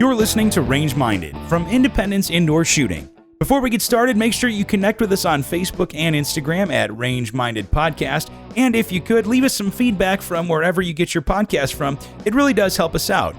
You're listening to Range Minded from Independence Indoor Shooting. Before we get started, make sure you connect with us on Facebook and Instagram at Range Minded Podcast. And if you could, leave us some feedback from wherever you get your podcast from. It really does help us out.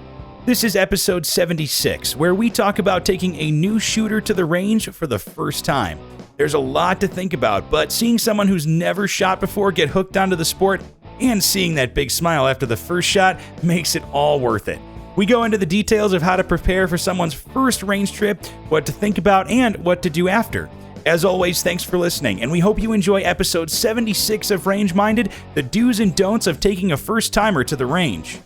This is episode 76, where we talk about taking a new shooter to the range for the first time. There's a lot to think about, but seeing someone who's never shot before get hooked onto the sport and seeing that big smile after the first shot makes it all worth it. We go into the details of how to prepare for someone's first range trip, what to think about, and what to do after. As always, thanks for listening, and we hope you enjoy episode 76 of Range Minded, the do's and don'ts of taking a first-timer to the range.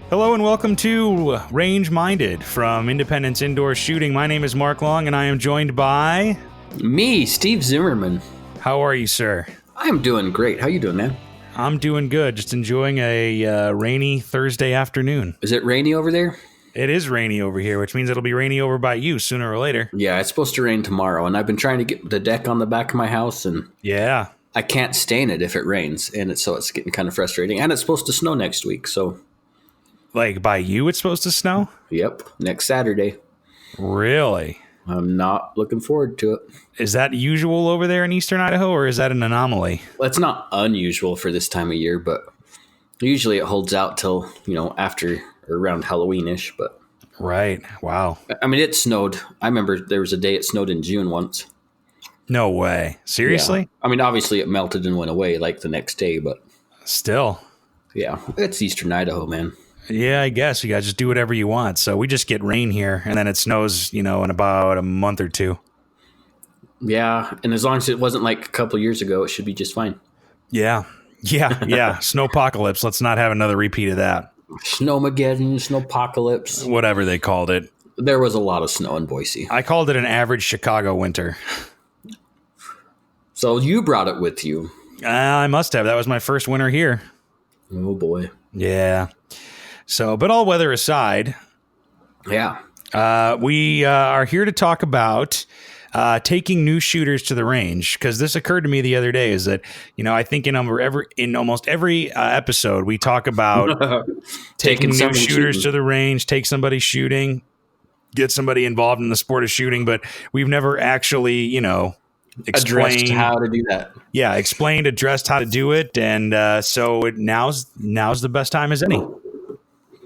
Hello and welcome to Range Minded from Independence Indoor Shooting. My name is Mark Long and I am joined by... Me, Steve Zimmerman. How are you, sir? I'm doing great. How you doing, man? I'm doing good. Just enjoying a rainy Thursday afternoon. Is it rainy over there? It is rainy over here, which means it'll be rainy over by you sooner or later. Yeah, it's supposed to rain tomorrow, and I've been trying to get the deck on the back of my house, and yeah, I can't stain it if it rains, and it's getting kind of frustrating. And it's supposed to snow next week, so... Like, by you it's supposed to snow? Yep, next Saturday. Really? I'm not looking forward to it. Is that usual over there in eastern Idaho, or is that an anomaly? Well, it's not unusual for this time of year, but usually it holds out till, after or around Halloween-ish, but... Right, wow. I mean, it snowed. I remember there was a day it snowed in June once. No way. Seriously? Yeah. I mean, obviously it melted and went away like the next day, but... Still. Yeah, it's eastern Idaho, man. Yeah, I guess you guys just do whatever you want. So we just get rain here, and then it snows, in about a month or two. Yeah, and as long as it wasn't like a couple years ago, it should be just fine. Yeah. Snowpocalypse. Let's not have another repeat of that. Snowmageddon, Snowpocalypse. Whatever they called it. There was a lot of snow in Boise. I called it an average Chicago winter. So you brought it with you. I must have. That was my first winter here. Oh, boy. Yeah. So, but all weather aside, yeah, we are here to talk about taking new shooters to the range, because this occurred to me the other day. Is that I think in almost every episode we talk about taking new shooters to the range, take somebody shooting, get somebody involved in the sport of shooting, but we've never actually addressed how to do that. Yeah, addressed how to do it, and so now's the best time as any.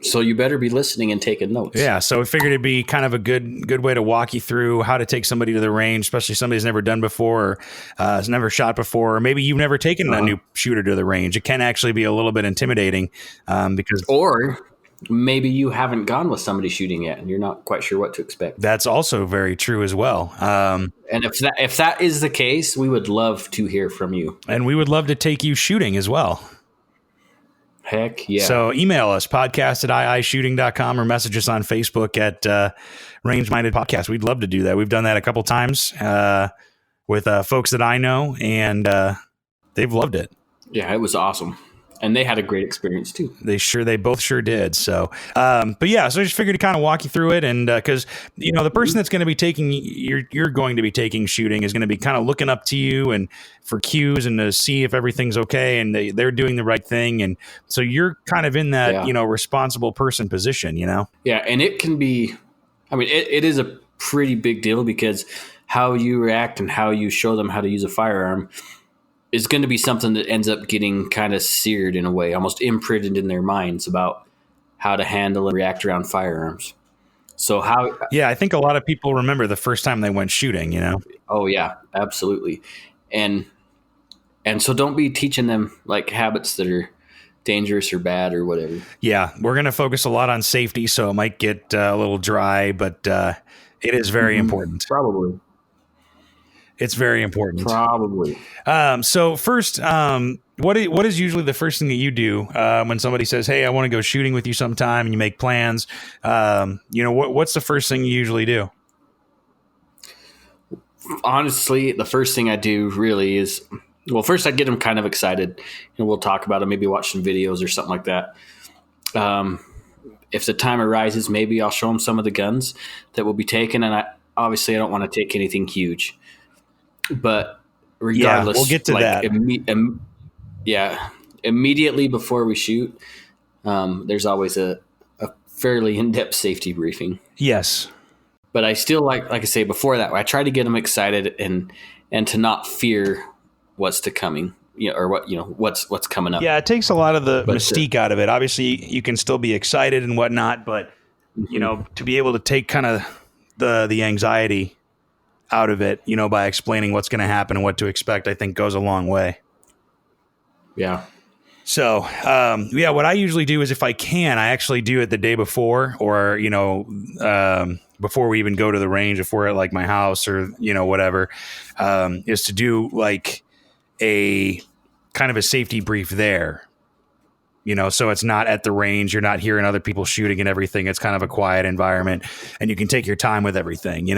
So you better be listening and taking notes. Yeah, so we figured it'd be kind of a good way to walk you through how to take somebody to the range, especially somebody who's never done before, or has never shot before, or maybe you've never taken a new shooter to the range. It can actually be a little bit intimidating because... Or maybe you haven't gone with somebody shooting yet, and you're not quite sure what to expect. That's also very true as well. And if that is the case, we would love to hear from you. And we would love to take you shooting as well. Heck yeah. So email us, podcast@iishooting.com, or message us on Facebook at Range Minded Podcast. We'd love to do that. We've done that a couple times with folks that I know, and they've loved it. Yeah, it was awesome. And they had a great experience too. They both sure did. So, but yeah, so I just figured to kind of walk you through it. And because, the person that's going to be taking, you're going to be taking shooting is going to be kind of looking up to you and for cues and to see if everything's okay and they're doing the right thing. And so you're kind of in that, responsible person position, Yeah. And it can be, it is a pretty big deal, because how you react and how you show them how to use a firearm is going to be something that ends up getting kind of seared in a way, almost imprinted in their minds about how to handle and react around firearms. So I think a lot of people remember the first time they went shooting, Oh yeah, absolutely. And so don't be teaching them like habits that are dangerous or bad or whatever. Yeah. We're going to focus a lot on safety, so it might get a little dry, but it is very important. Probably. It's very important. Probably. So first, what is usually the first thing that you do when somebody says, "Hey, I want to go shooting with you sometime," and you make plans? What's the first thing you usually do? Honestly, the first thing I do really is, first I get them kind of excited, and we'll talk about it. Maybe watch some videos or something like that. If the time arises, maybe I'll show them some of the guns that will be taken, and I don't want to take anything huge. But regardless, we'll get to that. Immediately before we shoot, there's always a fairly in-depth safety briefing. Yes. But I still like I say before that, I try to get them excited and to not fear what's to coming, or what's coming up. Yeah, it takes a lot of the mystique out of it. Obviously, you can still be excited and whatnot, but to be able to take kind of the anxiety out of it, by explaining what's going to happen and what to expect, I think goes a long way. Yeah. So, what I usually do is if I can, I actually do it the day before, or, before we even go to the range, if we're at like my house or, whatever, is to do like a kind of a safety brief there, so it's not at the range. You're not hearing other people shooting and everything. It's kind of a quiet environment and you can take your time with everything,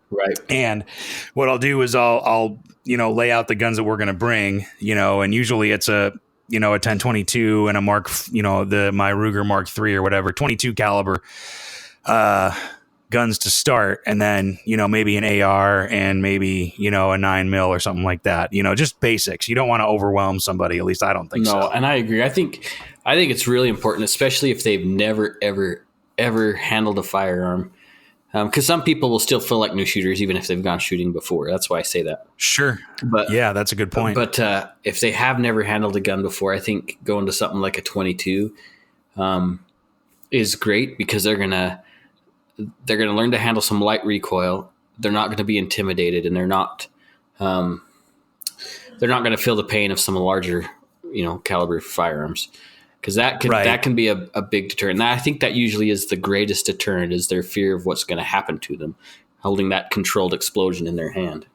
Right. And what I'll do is I'll lay out the guns that we're going to bring, and usually it's a 10-22 and a Mark, my Ruger Mark III or whatever, 22 caliber guns to start. And then, maybe an AR and maybe, a 9mm or something like that, just basics. You don't want to overwhelm somebody. At least I don't think so. No, and I agree. I think it's really important, especially if they've never, ever handled a firearm. Because some people will still feel like new shooters, even if they've gone shooting before. That's why I say that. Sure. But yeah, that's a good point. But if they have never handled a gun before, I think going to something like a 22 is great, because they're gonna learn to handle some light recoil. They're not going to be intimidated, and they're not going to feel the pain of some larger, caliber firearms. Because that can be a big deterrent. And I think that usually is the greatest deterrent, is their fear of what's going to happen to them, holding that controlled explosion in their hand.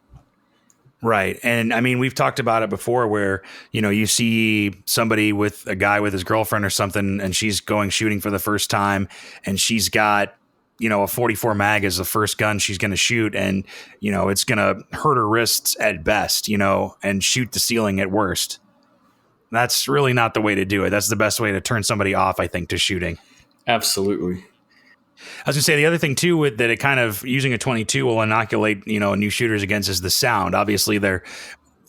Right. And I mean, we've talked about it before where, you see somebody with a guy with his girlfriend or something, and she's going shooting for the first time, and she's got, a 44 mag as the first gun she's going to shoot, and, it's going to hurt her wrists at best, and shoot the ceiling at worst. That's really not the way to do it. That's the best way to turn somebody off, I think, to shooting. Absolutely. I was going to say the other thing too, with that, it kind of using a 22 will inoculate, new shooters against, is the sound. Obviously,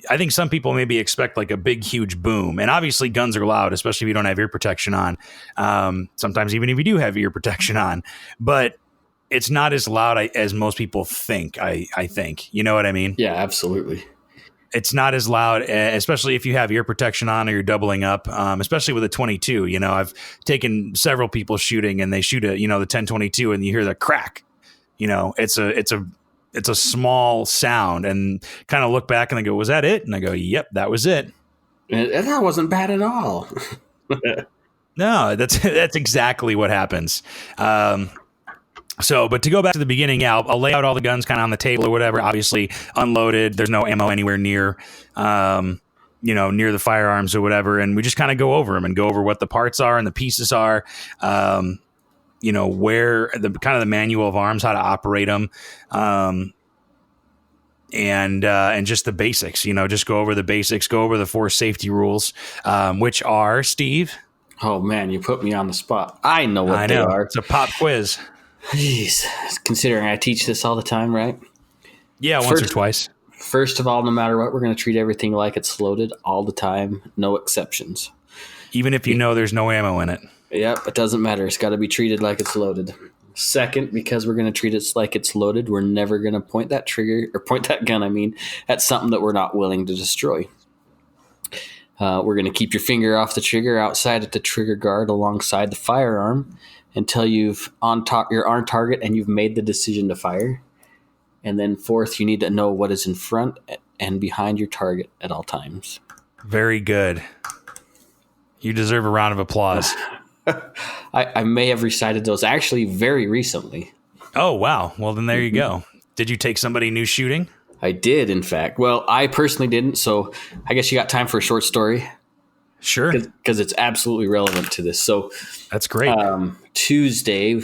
I think some people maybe expect like a big, huge boom, and obviously guns are loud, especially if you don't have ear protection on. Sometimes even if you do have ear protection on, but it's not as loud as most people think. I think, you know what I mean? Yeah, absolutely. It's not as loud, especially if you have ear protection on or you're doubling up, especially with a 22. I've taken several people shooting, and they shoot the 10-22, and you hear the crack. It's a small sound, and kind of look back and I go, was that it? And I go, yep, that was it. And that wasn't bad at all. No, that's exactly what happens. But to go back to the beginning, I'll lay out all the guns kind of on the table or whatever, obviously unloaded. There's no ammo anywhere near, near the firearms or whatever. And we just kind of go over them and go over what the parts are and the pieces are, where the kind of the manual of arms, how to operate them. And just the basics, just go over the basics, go over the 4 safety rules, which are, Steve. Oh man, you put me on the spot. I know what they are. It's a pop quiz. Jeez, considering I teach this all the time, right? Yeah, once or twice. First of all, no matter what, we're going to treat everything like it's loaded all the time, no exceptions. Even if there's no ammo in it. Yep, it doesn't matter. It's got to be treated like it's loaded. Second, because we're going to treat it like it's loaded, we're never going to point that gun, at something that we're not willing to destroy. We're going to keep your finger off the trigger outside at the trigger guard alongside the firearm until you're on target and you've made the decision to fire. And then fourth, you need to know what is in front and behind your target at all times. Very good. You deserve a round of applause. I may have recited those actually very recently. Oh, wow. Well, then there you go. Did you take somebody new shooting? I did, in fact. Well, I personally didn't, so I guess you got time for a short story. Sure. Because it's absolutely relevant to this. So that's great. Tuesday,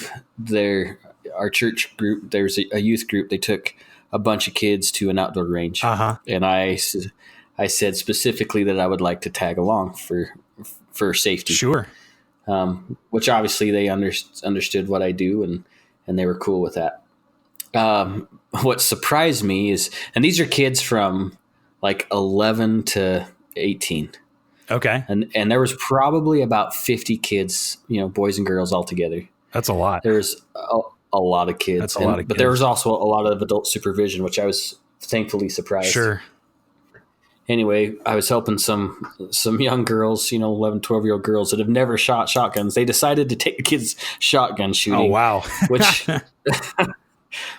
our church group, there's a youth group. They took a bunch of kids to an outdoor range. And I said specifically that I would like to tag along for safety. Sure. Which obviously they understood what I do, and they were cool with that. What surprised me is, and these are kids from like 11 to 18. Okay. And there was probably about 50 kids, boys and girls all together. That's a lot. There was a lot of kids. That's a lot of But kids. there was also a lot of adult supervision, which I was thankfully surprised. Sure. Anyway, I was helping some young girls, 11, 12-year-old girls that have never shot shotguns. They decided to take the kids shotgun shooting. Oh, wow.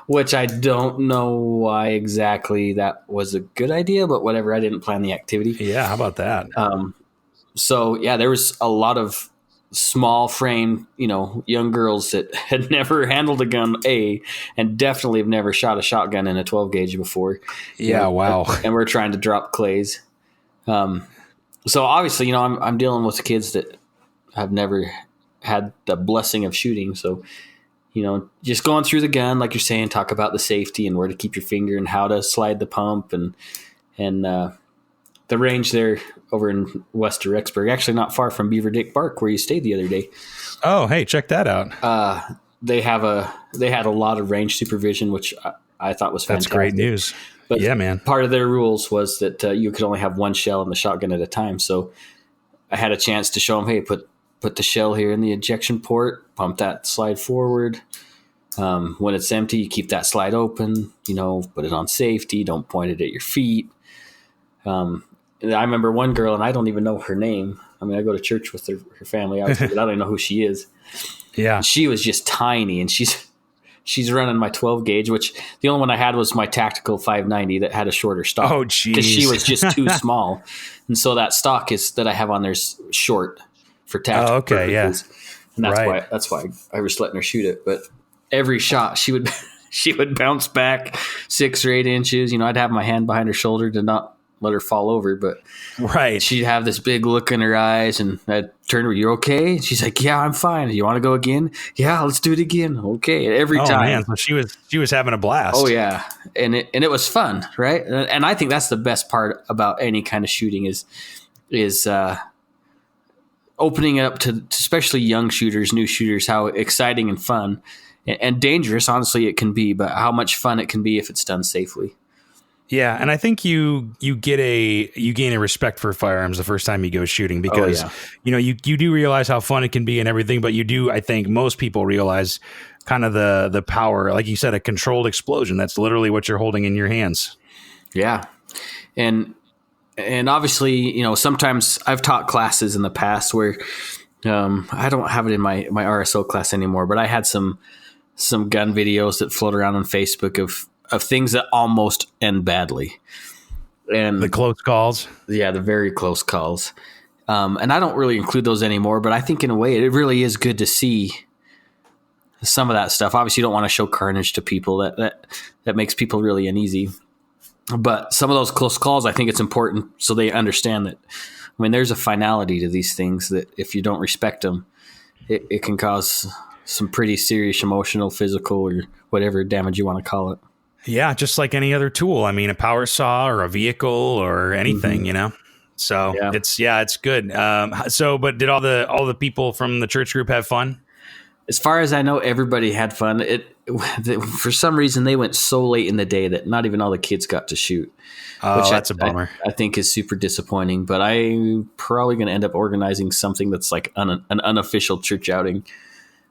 which I don't know why exactly that was a good idea, but whatever. I didn't plan the activity. Yeah, how about that? So, yeah, there was a lot of small frame, young girls that had never handled a gun, and definitely have never shot a shotgun in a 12 gauge before. Yeah, wow. And we're trying to drop clays. So obviously, I'm dealing with kids that have never had the blessing of shooting. So, just going through the gun, like you're saying, talk about the safety and where to keep your finger and how to slide the pump and the range there over in West of Rexburg, actually not far from Beaver Dick Park where you stayed the other day. Oh, hey, check that out. They had a lot of range supervision, which I thought was fantastic. That's great news. But yeah, man. Part of their rules was that you could only have one shell in the shotgun at a time. So I had a chance to show them, hey, put the shell here in the ejection port, pump that slide forward. When it's empty, you keep that slide open, put it on safety. Don't point it at your feet. I remember one girl, and I don't even know her name. I mean, I go to church with her family, obviously, but I don't even know who she is. Yeah. And she was just tiny, and she's running my 12 gauge, which the only one I had was my tactical 590 that had a shorter stock. Oh, geez. Because she was just too small. And so that stock that I have on there is short for tactical. Oh, okay, purposes. Yeah. And that's why I was letting her shoot it. But every shot, she would bounce back 6 or 8 inches. I'd have my hand behind her shoulder to not let her fall over, but right. She'd have this big look in her eyes, and I'd turn to her, "You okay?" And she's like, "Yeah, I'm fine. You want to go again?" "Yeah, let's do it again." Okay. Every time. Man, so she was having a blast. Oh yeah. And it was fun, right? And I think that's the best part about any kind of shooting is opening it up to especially young shooters, new shooters, how exciting and fun and dangerous, honestly, it can be, but how much fun it can be if it's done safely. Yeah, and I think you gain a respect for firearms the first time you go shooting because you do realize how fun it can be and everything, but you do, I think most people realize kind of the power, like you said, a controlled explosion. That's literally what you're holding in your hands. Yeah. And obviously, sometimes I've taught classes in the past where I don't have it in my RSO class anymore, but I had some gun videos that float around on Facebook of things that almost end badly. And the close calls. Yeah, the very close calls. And I don't really include those anymore, but I think in a way it really is good to see some of that stuff. Obviously you don't want to show carnage to people. That makes people really uneasy. But some of those close calls, I think it's important so they understand that, there's a finality to these things that if you don't respect them, it can cause some pretty serious emotional, physical, or whatever damage you want to call it. Yeah, just like any other tool. A power saw or a vehicle or anything, So yeah. It's good. But did all the people from the church group have fun? As far as I know, everybody had fun. For some reason, they went so late in the day that not even all the kids got to shoot. Oh, that's a bummer. I think is super disappointing. But I'm probably going to end up organizing something that's like an unofficial church outing.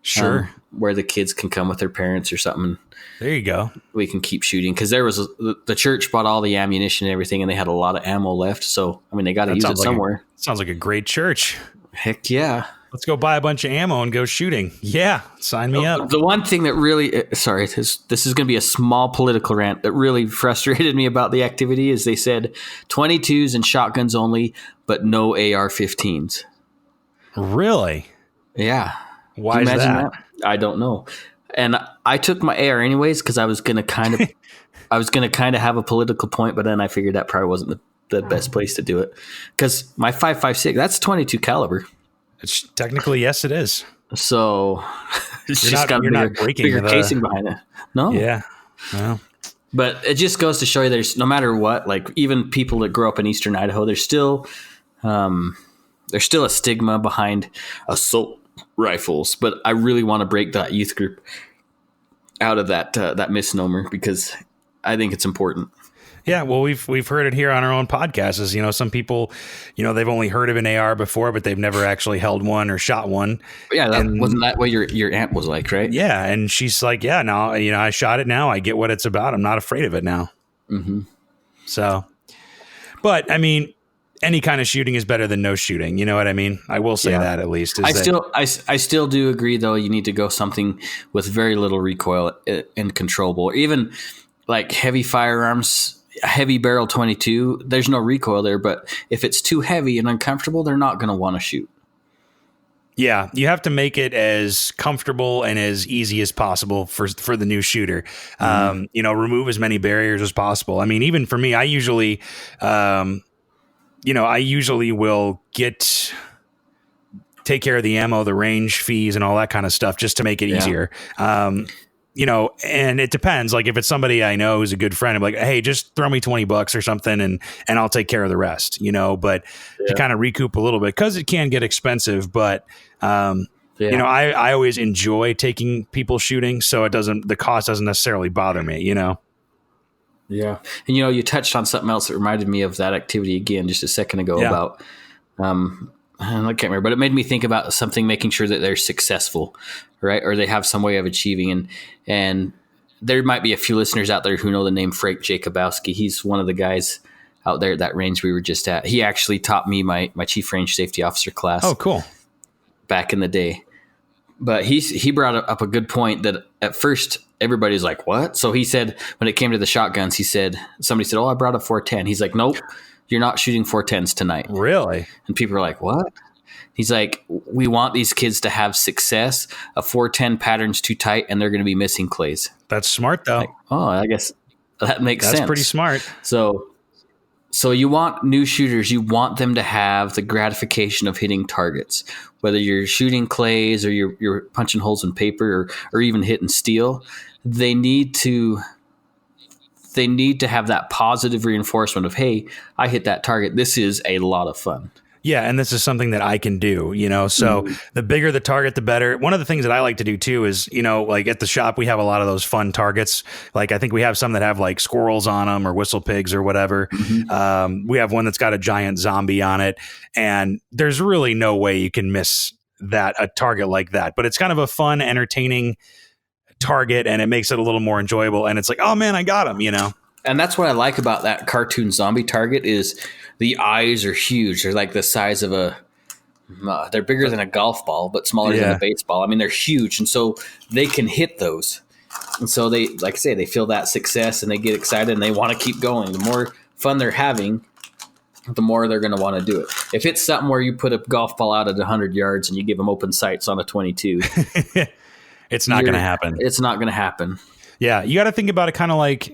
Sure. Where the kids can come with their parents or something. There you go. We can keep shooting because the church bought all the ammunition and everything, and they had a lot of ammo left. So they got to use it somewhere. Sounds like a great church. Heck yeah! Let's go buy a bunch of ammo and go shooting. Yeah, sign me up. The one thing that really, this is going to be a small political rant that really frustrated me about the activity is they said 22s and shotguns only, but no AR-15s. Really? Yeah. Why is that? I don't know. And I took my AR anyways because I was going to kind of have a political point, but then I figured that probably wasn't the best place to do it because my 5.56 that's 22 caliber. It's technically yes, it is. So it's just got a bigger casing behind it. No. Yeah. Well. But it just goes to show you there's no matter what, like even people that grow up in Eastern Idaho, there's still a stigma behind assault rifles, but I really want to break that youth group out of that misnomer because I think it's important. Yeah, well, we've heard it here on our own podcast. Is some people, they've only heard of an AR before, but they've never actually held one or shot one. Yeah, wasn't that what your aunt was like, right? Yeah, and she's like, yeah, no, I shot it now. I get what it's about. I'm not afraid of it now. Mm-hmm. So, but I mean, any kind of shooting is better than no shooting. You know what I mean? I will say that at least. I still do agree, though. You need to go something with very little recoil and controllable. Even like heavy firearms. A heavy barrel 22, there's no recoil there, but if it's too heavy and uncomfortable, they're not going to want to shoot. Yeah, you have to make it as comfortable and as easy as possible for the new shooter. Remove as many barriers as possible. I mean, even for me, I usually will take care of the ammo, the range fees, and all that kind of stuff just to make it easier. And it depends. Like if it's somebody I know who's a good friend, I'm like, hey, just throw me $20 or something and I'll take care of the rest, but to kind of recoup a little bit because it can get expensive. But, I always enjoy taking people shooting. So the cost doesn't necessarily bother me, Yeah. And, you touched on something else that reminded me of that activity again, just a second ago about, I can't remember, but it made me think about something, making sure that they're successful, right? Or they have some way of achieving. And there might be a few listeners out there who know the name Frank Jacobowski. He's one of the guys out there at that range we were just at. He actually taught me my chief range safety officer class. Oh, cool. Back in the day. But he brought up a good point that at first everybody's like, what? So he said, when it came to the shotguns, somebody said, oh, I brought a 410. He's like, nope. You're not shooting 410s tonight. Really? And people are like, what? He's like, we want these kids to have success. A 410 pattern's too tight and they're going to be missing clays. That's smart though. Like, I guess that makes sense. That's pretty smart. So you want new shooters, you want them to have the gratification of hitting targets, whether you're shooting clays or you're punching holes in paper or even hitting steel. They need to have that positive reinforcement of, hey, I hit that target. This is a lot of fun. Yeah, and this is something that I can do, so the bigger the target, the better. One of the things that I like to do too is, like at the shop, we have a lot of those fun targets. Like I think we have some that have like squirrels on them or whistle pigs or whatever. Mm-hmm. We have one that's got a giant zombie on it, and there's really no way you can miss a target like that. But it's kind of a fun, entertaining target, and it makes it a little more enjoyable. And it's like, oh man, I got him, And that's what I like about that cartoon zombie target is the eyes are huge. They're like the size of they're bigger than a golf ball, but smaller than a baseball. I mean, they're huge. And so they can hit those. And so they, like I say, they feel that success and they get excited and they want to keep going. The more fun they're having, the more they're going to want to do it. If it's something where you put a golf ball out at 100 yards and you give them open sights on a 22, it's not going to happen. It's not going to happen. Yeah. You got to think about it kind of like,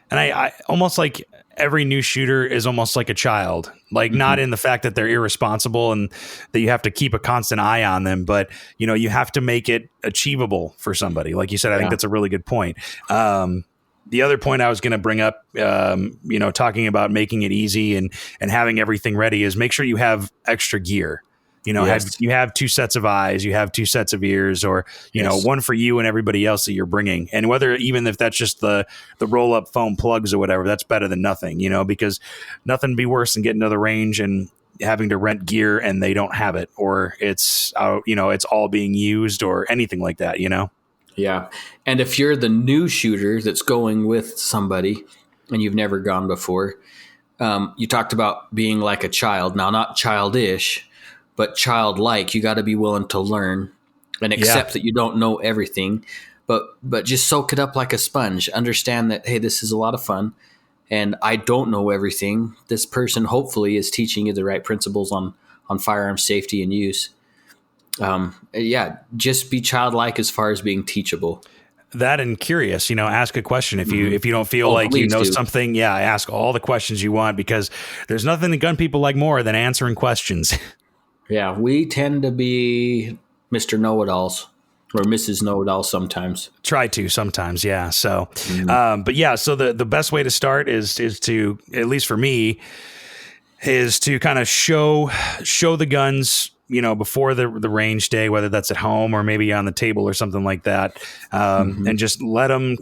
and I almost like every new shooter is almost like a child, like not in the fact that they're irresponsible and that you have to keep a constant eye on them, but you have to make it achievable for somebody. Like you said, I think that's a really good point. The other point I was going to bring up, talking about making it easy and having everything ready is make sure you have extra gear. You have two sets of eyes, you have two sets of ears, or, one for you and everybody else that you're bringing. And even if that's just the roll up foam plugs or whatever, that's better than nothing, because nothing would be worse than getting to the range and having to rent gear and they don't have it, or it's all being used or anything like that, Yeah. And if you're the new shooter that's going with somebody and you've never gone before, you talked about being like a child. Now, not childish, but childlike. You got to be willing to learn and accept that you don't know everything, but just soak it up like a sponge. Understand that, hey, this is a lot of fun and I don't know everything. This person hopefully is teaching you the right principles on firearm safety and use. Just be childlike as far as being teachable. That and curious, ask a question. If you don't feel like you know something, ask all the questions you want, because there's nothing that gun people like more than answering questions. Yeah, we tend to be Mr. Know-it-alls or Mrs. Know-it-all sometimes. Try to sometimes, yeah. So, so the best way to start is to, at least for me, is to kind of show the guns before the range day, whether that's at home or maybe on the table or something like that. And just let them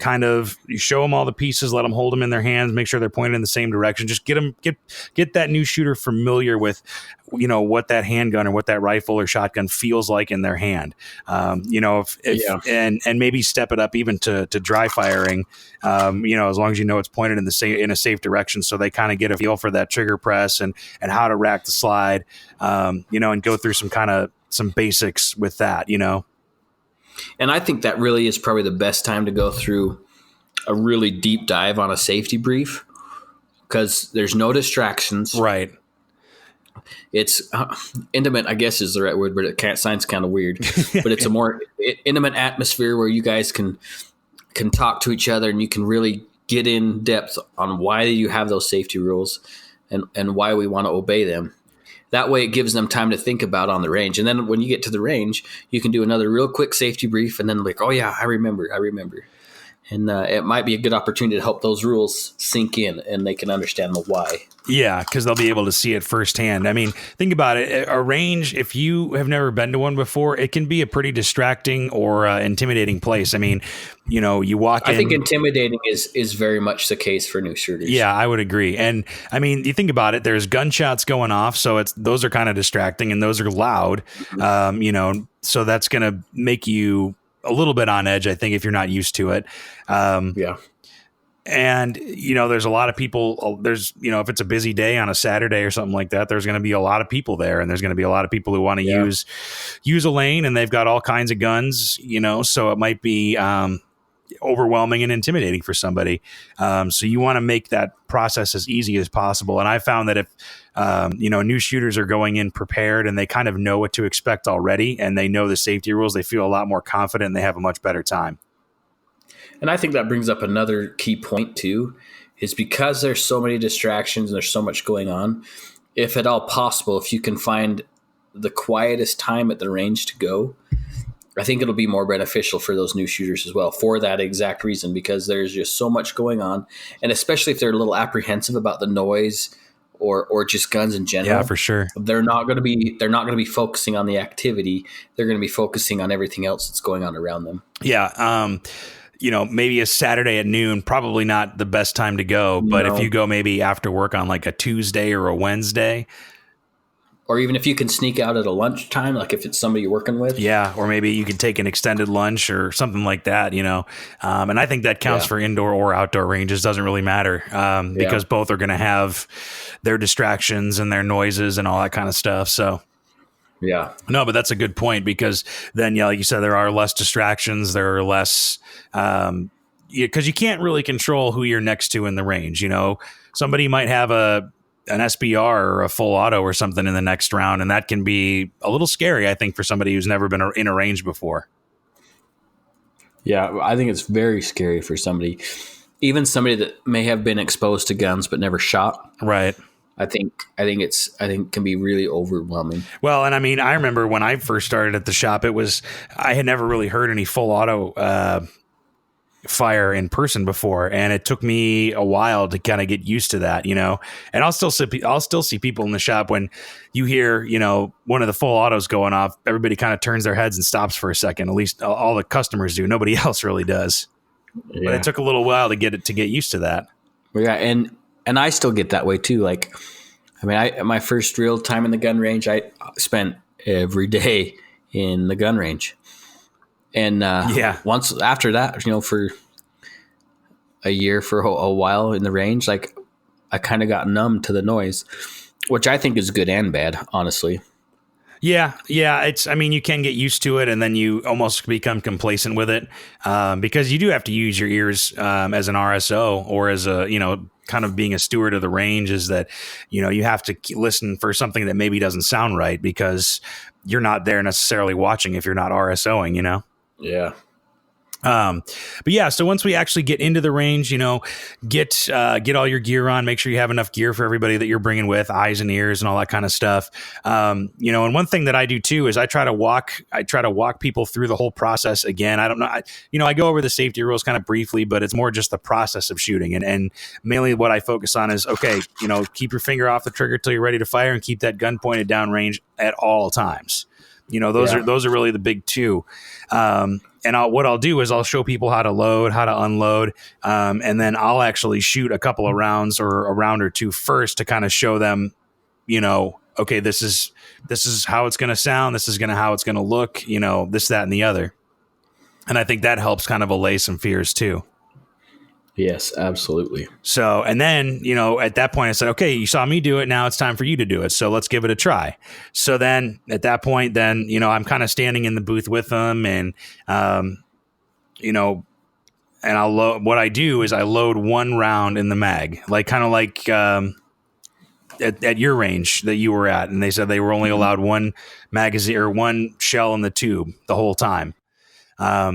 show them all the pieces, let them hold them in their hands, make sure they're pointed in the same direction. Just get that new shooter familiar with, what that handgun or what that rifle or shotgun feels like in their hand. And maybe step it up even to dry firing, as long as it's pointed in a safe direction, so they kind of get a feel for that trigger press and how to rack the slide, and go through some basics with that, And I think that really is probably the best time to go through a really deep dive on a safety brief, because there's no distractions. Right. It's intimate, I guess is the right word, but it sounds kind of weird. But it's a more intimate atmosphere where you guys can talk to each other, and you can really get in depth on why you have those safety rules and why we want to obey them. That way it gives them time to think about on the range. And then when you get to the range, you can do another real quick safety brief, and then oh yeah, I remember. And it might be a good opportunity to help those rules sink in, and they can understand the why. Yeah, because they'll be able to see it firsthand. I mean, think about it. A range, if you have never been to one before, it can be a pretty distracting or intimidating place. I mean, you walk in. I think intimidating is very much the case for new shooters. Yeah, I would agree. And I mean, you think about it, there's gunshots going off, so those are kind of distracting, and those are loud, so that's going to make you a little bit on edge, I think, if you're not used to it. Yeah. And, there's a lot of people, if it's a busy day on a Saturday or something like that, there's going to be a lot of people there, and there's going to be a lot of people who want to use a lane, and they've got all kinds of guns, so it might be overwhelming and intimidating for somebody. So you want to make that process as easy as possible. And I found that if, new shooters are going in prepared and they kind of know what to expect already, and they know the safety rules, they feel a lot more confident and they have a much better time. And I think that brings up another key point too, is because there's so many distractions and there's so much going on, if at all possible, if you can find the quietest time at the range to go, I think it'll be more beneficial for those new shooters as well, for that exact reason, because there's just so much going on. And especially if they're a little apprehensive about the noise or just guns in general. Yeah, for sure. They're not going to be focusing on the activity. They're going to be focusing on everything else that's going on around them. Yeah. Maybe a Saturday at noon, probably not the best time to go. But if you go maybe after work on like a Tuesday or a Wednesday, or even if you can sneak out at a lunchtime, like if it's somebody you're working with. Yeah, or maybe you can take an extended lunch or something like that, And I think that counts for indoor or outdoor ranges. Doesn't really matter because both are going to have their distractions and their noises and all that kind of stuff. So, yeah. No, but that's a good point, because then, like you said, there are less distractions. There are less because you can't really control who you're next to in the range. Somebody might have an SBR or a full auto or something in the next round, and that can be a little scary, I think, for somebody who's never been in a range before. Yeah, I think it's very scary for somebody, even somebody that may have been exposed to guns but never shot. Right. I think it can be really overwhelming. Well, and I mean, I remember when I first started at the shop, I had never really heard any full auto fire in person before, and it took me a while to kind of get used to that, And I'll still see people in the shop when you hear, one of the full autos going off, everybody kind of turns their heads and stops for a second. At least all the customers do. Nobody else really does. Yeah. But it took a little while to get used to that. Yeah, and I still get that way too. Like, I mean, my first real time in the gun range, I spent every day in the gun range. And once after that, for a year, for a while in the range, like I kind of got numb to the noise, which I think is good and bad, honestly. Yeah. You can get used to it, and then you almost become complacent with it because you do have to use your ears as an RSO or as a, kind of being a steward of the range, is that, you have to listen for something that maybe doesn't sound right because you're not there necessarily watching if you're not RSOing, Yeah. But yeah, so once we actually get into the range, get all your gear on, make sure you have enough gear for everybody that you're bringing with, eyes and ears and all that kind of stuff. And one thing that I do too is I try to walk people through the whole process again. I don't know, I go over the safety rules kind of briefly, but it's more just the process of shooting. And mainly what I focus on is, okay, keep your finger off the trigger till you're ready to fire and keep that gun pointed down range at all times. Those are really the big two. And what I'll do is I'll show people how to load, how to unload, and then I'll actually shoot a couple of rounds or a round or two first to kind of show them, okay, this is how it's going to sound. This is how it's going to look, this, that, and the other. And I think that helps kind of allay some fears too. Yes, absolutely. So, and then, at that point I said, okay, you saw me do it. Now it's time for you to do it. So let's give it a try. So then at that point, then, I'm kind of standing in the booth with them and, and I'll load, what I do is I load one round in the mag, like at your range that you were at. And they said they were only allowed one magazine or one shell in the tube the whole time. At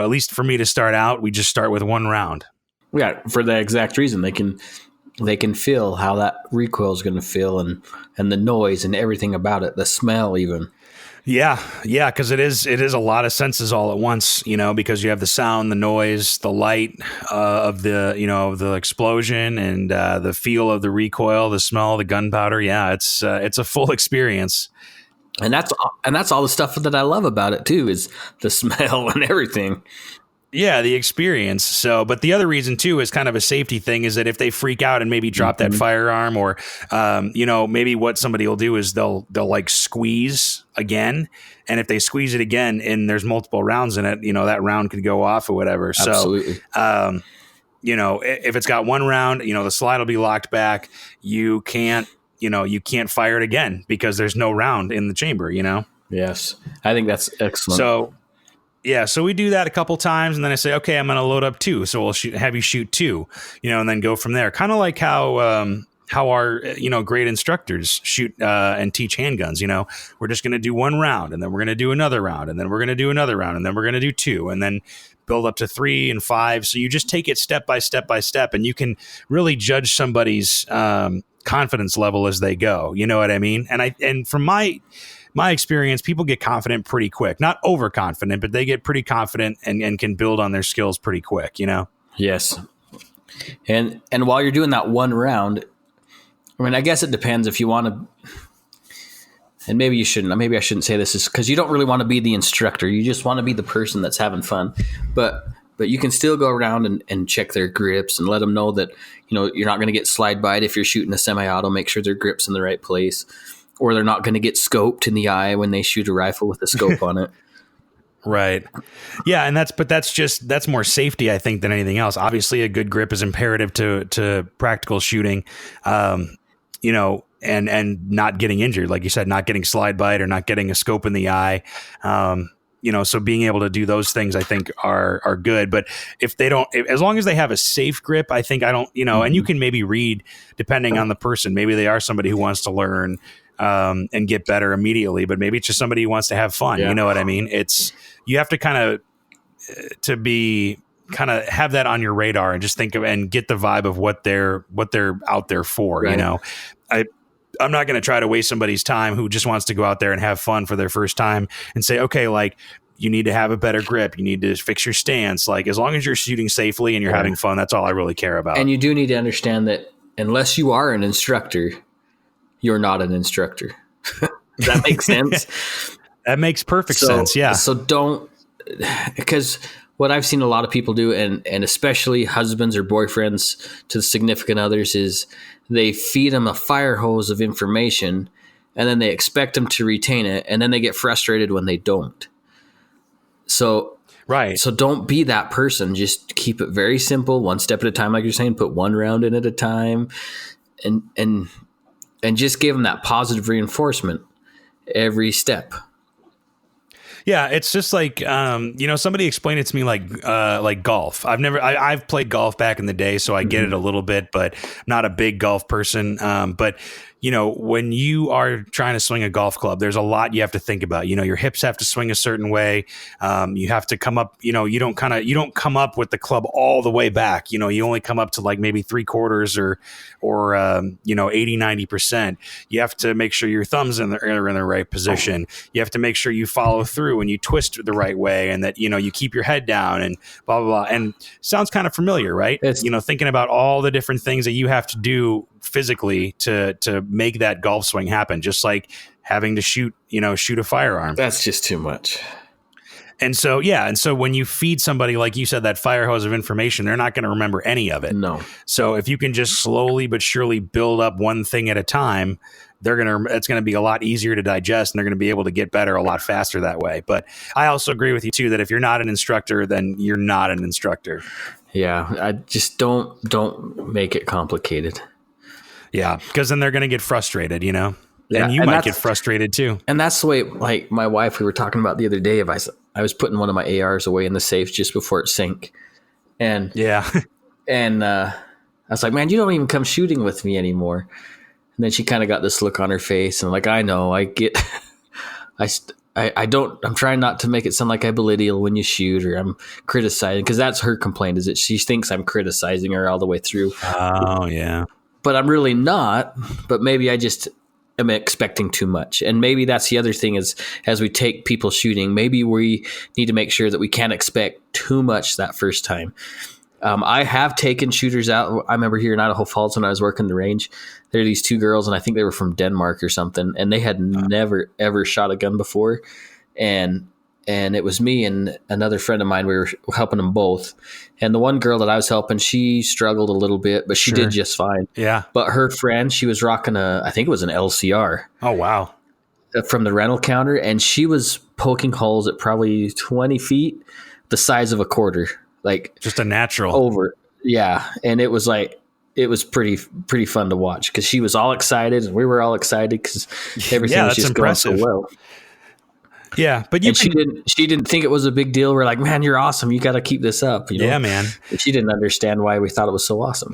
least for me to start out, we just start with one round. Yeah, for that exact reason. They can feel how that recoil is going to feel and the noise and everything about it, the smell even. Yeah, because it is a lot of senses all at once, because you have the sound, the noise, the light of the explosion and the feel of the recoil, the smell of the gunpowder. Yeah, it's a full experience. And that's all the stuff that I love about it too, is the smell and everything. Yeah, the experience. So, but the other reason too is kind of a safety thing, is that if they freak out and maybe drop that firearm, or maybe what somebody will do is they'll like squeeze again, and if they squeeze it again and there's multiple rounds in it, that round could go off or whatever. Absolutely. So, if it's got one round, the slide will be locked back. You can't fire it again because there's no round in the chamber. Yes, I think that's excellent. So. Yeah, so we do that a couple times, and then I say, okay, I'm going to load up 2, so we'll have you shoot 2, and then go from there. Kind of like how our great instructors shoot and teach handguns. We're just going to do one round, and then we're going to do another round, and then we're going to do another round, and then we're going to do 2, and then build up to 3 and 5. So you just take it step by step by step, and you can really judge somebody's confidence level as they go. You know what I mean? And from my experience, people get confident pretty quick. Not overconfident, but they get pretty confident and can build on their skills pretty quick, Yes. And while you're doing that one round, I guess it depends if you want to, and maybe you shouldn't. Maybe I shouldn't say this, is because you don't really want to be the instructor. You just want to be the person that's having fun. But you can still go around and check their grips and let them know that, you're not going to get slide by it if you're shooting a semi-auto. Make sure their grip's in the right place. Or they're not going to get scoped in the eye when they shoot a rifle with a scope on it. Right. Yeah. And that's more safety, I think, than anything else. Obviously a good grip is imperative to practical shooting, and not getting injured. Like you said, not getting slide bite or not getting a scope in the eye. So being able to do those things, I think are good. But if they don't, as long as they have a safe grip, I think and you can maybe read depending on the person. Maybe they are somebody who wants to learn, and get better immediately, but maybe it's just somebody who wants to have fun. Yeah. You know what I mean? You have to kind of have that on your radar and just think of and get the vibe of what they're out there for. Right. I'm not going to try to waste somebody's time who just wants to go out there and have fun for their first time and say, okay, like, you need to have a better grip. You need to fix your stance. Like, as long as you're shooting safely and you're having fun, that's all I really care about. And you do need to understand that unless you are an instructor, you're not an instructor. Does that make sense? That makes perfect sense. Yeah. So don't, because what I've seen a lot of people do, and especially husbands or boyfriends to significant others, is they feed them a fire hose of information and then they expect them to retain it. And then they get frustrated when they don't. So, right. So don't be that person. Just keep it very simple, one step at a time. Like you're saying, put one round in at a time, and just give them that positive reinforcement every step. Yeah, it's just like somebody explained it to me like golf. I've played golf back in the day, so I get it a little bit, but not a big golf person. But when you are trying to swing a golf club, there's a lot you have to think about. Your hips have to swing a certain way. You have to come up, you don't come up with the club all the way back. You only come up to like maybe 3/4 or 80-90%. You have to make sure your thumbs are in the right position. You have to make sure you follow through and you twist the right way, and that, you keep your head down and blah, blah, blah. And sounds kind of familiar, right? Thinking about all the different things that you have to do physically to make that golf swing happen, just like having to shoot a firearm. That's just too much. And so when you feed somebody, like you said, that fire hose of information, they're not going to remember any of it. No. So if you can just slowly but surely build up one thing at a time, it's going to be a lot easier to digest, and they're going to be able to get better a lot faster that way. But I also agree with you too, that if you're not an instructor, then you're not an instructor. Yeah. I just don't make it complicated. Yeah. Because then they're going to get frustrated, Yeah, and you might get frustrated too. And that's the way, like my wife, we were talking about the other day, I was putting one of my ARs away in the safe just before it sank. And yeah. And I was like, man, you don't even come shooting with me anymore. And then she kind of got this look on her face, and like, I know, I get, I'm trying not to make it sound like I belittle when you shoot, or I'm criticizing, because that's her complaint, is that she thinks I'm criticizing her all the way through. Oh yeah. But I'm really not, but maybe I just am expecting too much. And maybe that's the other thing, is as we take people shooting, maybe we need to make sure that we can't expect too much that first time. I have taken shooters out. I remember here in Idaho Falls when I was working the range, there are these two girls, and I think they were from Denmark or something, and they had never, ever shot a gun before. And it was me and another friend of mine. We were helping them both. And the one girl that I was helping, she struggled a little bit, but she did just fine. Yeah. But her friend, she was rocking I think it was an LCR. Oh, wow. From the rental counter. And she was poking holes at probably 20 feet, the size of a quarter. Like just a natural over. Yeah. And it was pretty fun to watch, because she was all excited and we were all excited because everything was just impressive. Going so well. Yeah, but she didn't think it was a big deal. We're like, man, you're awesome. You got to keep this up. Yeah, man. But she didn't understand why we thought it was so awesome.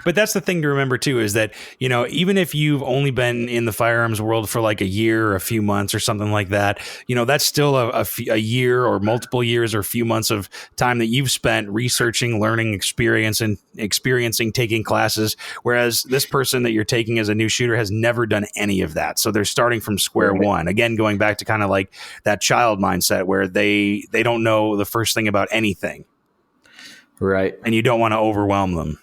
But that's the thing to remember too, is that, even if you've only been in the firearms world for like a year or a few months or something like that, that's still a year or multiple years or a few months of time that you've spent researching, learning, experiencing, taking classes. Whereas this person that you're taking as a new shooter has never done any of that. So they're starting from square one. Again, going back to kind of like that child mindset where they don't know the first thing about anything. Right. And you don't want to overwhelm them.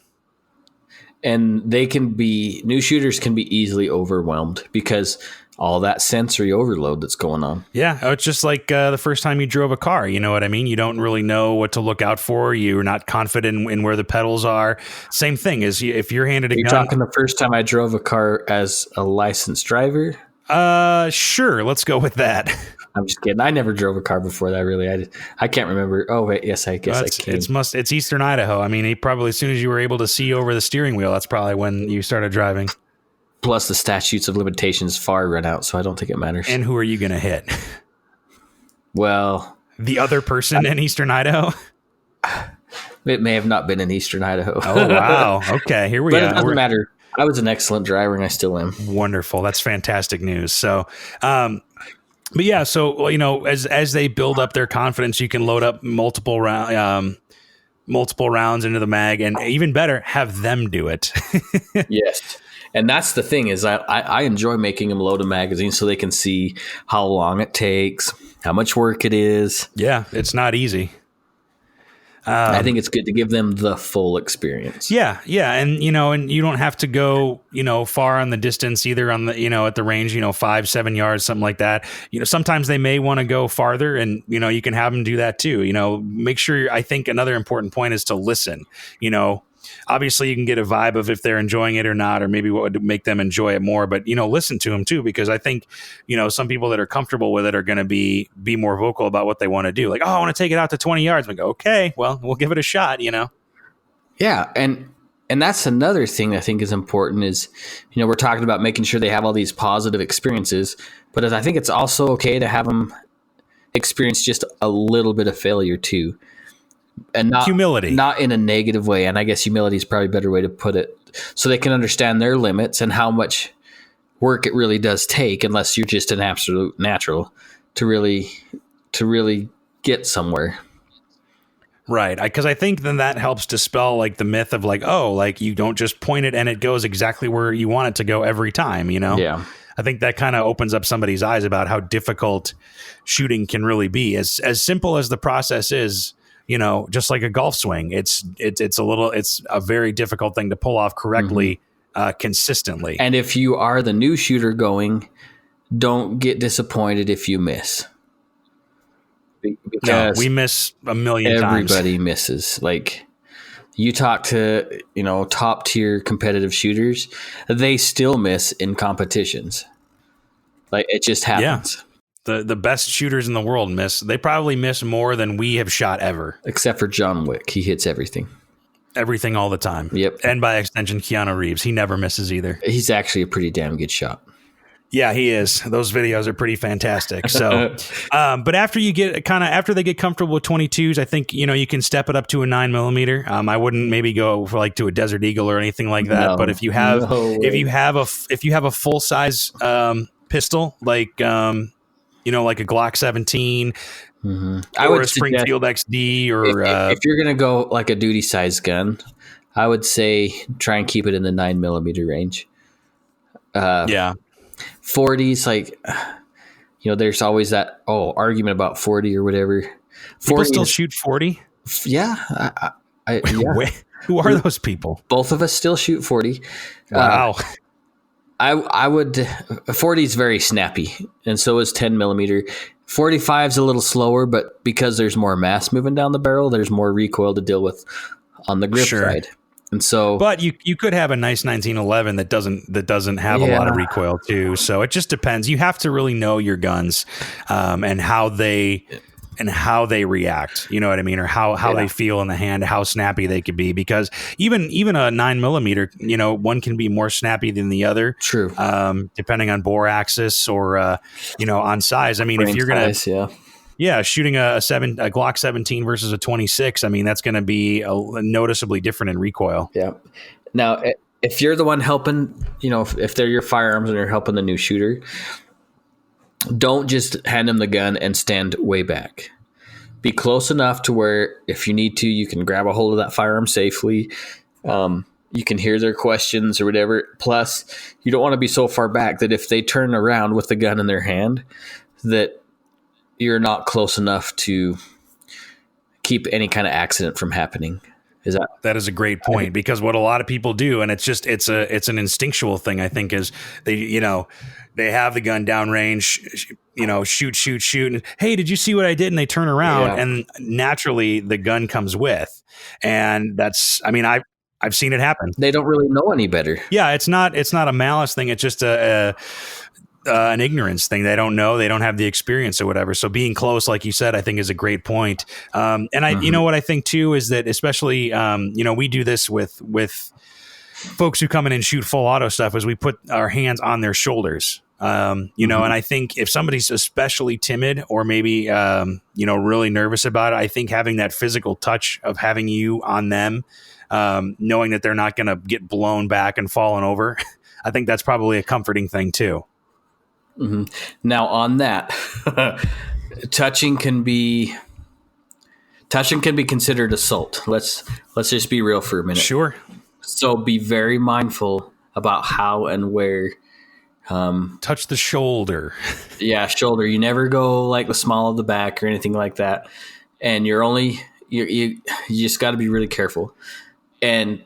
And new shooters can be easily overwhelmed because all that sensory overload that's going on. Yeah. It's just like the first time you drove a car, you know what I mean? You don't really know what to look out for. You're not confident in where the pedals are. Same thing as if you're handed a gun. You're talking the first time I drove a car as a licensed driver? Sure. Let's go with that. I'm just kidding. I never drove a car before that, really. I can't remember. Oh, wait. Yes, I guess I can. It's Eastern Idaho. I mean, probably as soon as you were able to see over the steering wheel, that's probably when you started driving. Plus, the statutes of limitations far run out, so I don't think it matters. And who are you going to hit? Well, the other person in Eastern Idaho? It may have not been in Eastern Idaho. Oh, wow. Okay, here we go. But it doesn't matter. I was an excellent driver, and I still am. Wonderful. That's fantastic news. So, but yeah, so as they build up their confidence, you can load up multiple rounds into the mag, and even better, have them do it. Yes, and that's the thing is I enjoy making them load a magazine so they can see how long it takes, how much work it is. Yeah, it's not easy. I think it's good to give them the full experience. Yeah. And, and you don't have to go, far on the distance either on the, at the range, 5-7 yards, something like that. Sometimes they may want to go farther, and, you can have them do that too. Make sure, I think another important point is to listen. Obviously you can get a vibe of if they're enjoying it or not, or maybe what would make them enjoy it more, but, listen to them too, because I think, some people that are comfortable with it are going to be more vocal about what they want to do. Like, oh, I want to take it out to 20 yards. I go, okay, well, we'll give it a shot, Yeah. And that's another thing I think is important is, we're talking about making sure they have all these positive experiences, but I think it's also okay to have them experience just a little bit of failure too. And not humility, not in a negative way. And I guess humility is probably a better way to put it, so they can understand their limits and how much work it really does take, unless you're just an absolute natural, to really get somewhere. Right. Because I think then that helps dispel like the myth of like, oh, like you don't just point it and it goes exactly where you want it to go every time, you know? Yeah. I think that kind of opens up somebody's eyes about how difficult shooting can really be. As simple as the process is, you know, just like a golf swing, it's a very difficult thing to pull off correctly, consistently. And if you are the new shooter going, don't get disappointed if you miss. No, we miss a million times. Everybody misses. Like, you talk to, you know, top tier competitive shooters, they still miss in competitions. Like, it just happens. Yeah. The best shooters in the world miss. They probably miss more than we have shot ever. Except for John Wick. He hits everything. Everything all the time. Yep. And by extension, Keanu Reeves. He never misses either. He's actually a pretty damn good shot. Yeah, he is. Those videos are pretty fantastic. So, but after they get comfortable with 22s, I think, you know, you can step it up to a 9mm. I wouldn't maybe go for like to a Desert Eagle or anything like that. No, but if you have a full size pistol, like you know, like a Glock 17, I or would a Springfield XD, or if you're gonna go like a duty size gun, I would say try and keep it in the 9mm range. yeah. 40s, like, you know, there's always that argument about 40 or whatever. 40 People still shoot 40? Yeah. Yeah. Who are those people? Both of us still shoot 40. Wow. I would 40 is very snappy, and so is 10mm. 45 is a little slower, but because there's more mass moving down the barrel, there's more recoil to deal with on the grip side. And so, but you could have a nice 1911 that doesn't have a lot of recoil too. So it just depends. You have to really know your guns, and how they react. You know what I mean, or how they feel in the hand, how snappy they could be. Because even a 9mm, you know, one can be more snappy than the other. True. Depending on bore axis or you know, on size. I mean, if you're gonna shooting a Glock 17 versus a 26, I mean, that's going to be noticeably different in recoil. Yeah. Now, if you're the one helping, you know, if they're your firearms and you're helping the new shooter, don't just hand them the gun and stand way back. Be close enough to where if you need to, you can grab a hold of that firearm safely. You can hear their questions or whatever. Plus, you don't want to be so far back that if they turn around with the gun in their hand, that you're not close enough to keep any kind of accident from happening. That is a great point, because what a lot of people do, and it's an instinctual thing, I think, is they have the gun downrange, you know, shoot. And, hey, did you see what I did? And they turn around and naturally the gun comes with. And that's, I mean, I've seen it happen. They don't really know any better. Yeah. It's not a malice thing. It's just an ignorance thing. They don't know. They don't have the experience or whatever. So being close, like you said, I think is a great point. And you know what I think too is that, especially, you know, we do this with folks who come in and shoot full auto stuff, is we put our hands on their shoulders. You know, and I think if somebody's especially timid or maybe, you know, really nervous about it, I think having that physical touch of having you on them, knowing that they're not going to get blown back and fallen over, I think that's probably a comforting thing too. Mm-hmm. Now on that, touching can be considered assault. Let's just be real for a minute. Sure. So be very mindful about how and where. Touch the shoulder. Yeah, shoulder. You never go like the small of the back or anything like that. And you just got to be really careful and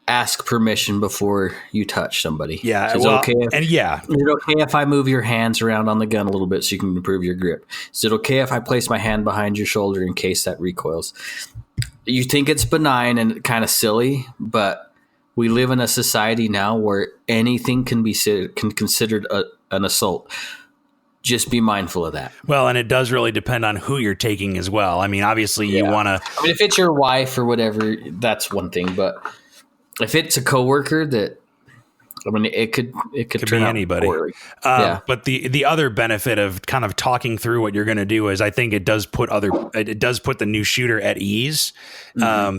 ask permission before you touch somebody. Yeah. So well, is it okay if I move your hands around on the gun a little bit so you can improve your grip? Is it okay if I place my hand behind your shoulder in case that recoils? You think it's benign and kind of silly, but we live in a society now where anything can be considered an assault. Just be mindful of that. Well, and it does really depend on who you're taking as well. I mean, obviously you want to... I mean, if it's your wife or whatever, that's one thing. But if it's a coworker that I mean, it could turn be out anybody. poorly. Yeah. But the other benefit of kind of talking through what you're going to do is I think it does put the new shooter at ease,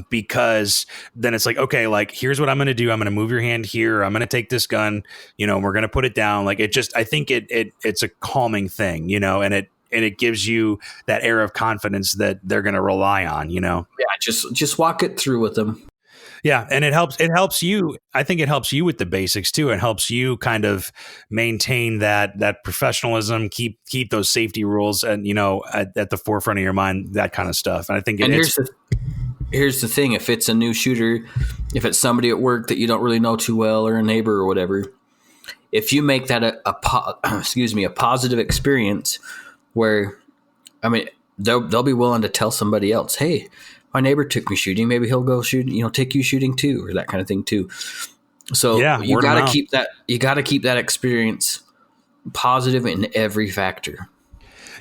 because then it's like, okay, like here's what I'm going to do. I'm going to move your hand here. I'm going to take this gun, we're going to put it down. Like I think it's a calming thing, and it gives you that air of confidence that they're going to rely on, Yeah. Just walk it through with them. Yeah, and it helps you. I think it helps you with the basics too. It helps you kind of maintain that professionalism, keep those safety rules, and at the forefront of your mind, that kind of stuff. And I think here's the thing: if it's a new shooter, if it's somebody at work that you don't really know too well, or a neighbor or whatever, if you make that a positive experience, where, I mean, they'll be willing to tell somebody else, hey, my neighbor took me shooting. Maybe he'll go shoot, take you shooting too, or that kind of thing too. So you got to keep that. You got to keep that experience positive in every factor.